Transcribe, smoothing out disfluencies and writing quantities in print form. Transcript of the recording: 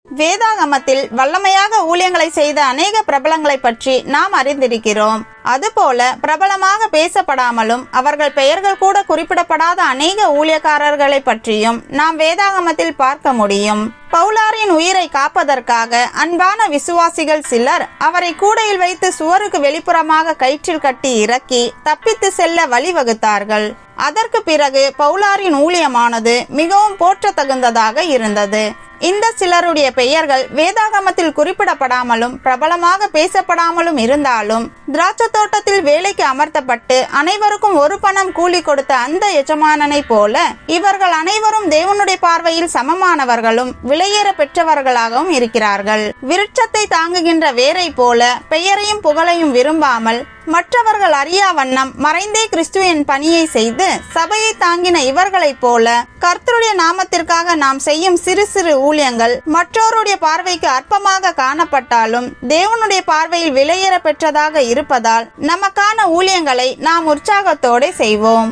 வேதாகமத்தில் வல்லமையாக ஊழியங்களை செய்த அநேக பிரபலங்களை பற்றி நாம் அறிந்திருக்கிறோம். அதுபோல பிரபலமாக பேசப்படாமலும் அவர்கள் பெயர்கள் கூட குறிப்பிடப்படாத அநேக ஊழியக்காரர்களை பற்றியும் நாம் வேதாகமத்தில் பார்க்க முடியும். பவுலாரின் உயிரை காப்பதற்காக அன்பான விசுவாசிகள் சிலர் அவரை கூடையில் வைத்து சுவருக்கு வெளிப்புறமாக கயிற்றில் கட்டி இறக்கி தப்பித்து செல்ல வழிவகுத்தார்கள். அதற்கு பிறகு பவுலாரின் ஊழியமானது மிகவும் போற்றத்தகுந்ததாக இருந்தது. இந்த சிலருடைய பெயர்கள் வேதாகமத்தில் குறிப்பிடப்படாமலும் பிரபலமாக பேசப்படாமலும் இருந்தாலும், திராட்சை தோட்டத்தில் வேலைக்கு அமர்த்தப்பட்டு அனைவருக்கும் ஒரு பணம் கூலி கொடுத்த அந்த எஜமானனை போல இவர்கள் அனைவரும் தேவனுடைய பார்வையில் சமமானவர்களும் விலையேற பெற்றவர்களாகவும் இருக்கிறார்கள். விருட்சத்தை தாங்குகின்ற வேரை போல பெயரையும் புகழையும் விரும்பாமல் மற்றவர்கள் அறியா வண்ணம் மறைந்தே கிறிஸ்துவின் பணியை செய்து சபையை தாங்கின இவர்களைப் போல கர்த்தருடைய நாமத்திற்காக நாம் செய்யும் சிறு சிறு ஊழியங்கள் மற்றோருடைய பார்வைக்கு அற்பமாக காணப்பட்டாலும் தேவனுடைய பார்வையில் விலையேற பெற்றதாக இருப்பதால் நமக்கான ஊழியங்களை நாம் உற்சாகத்தோடு செய்வோம்.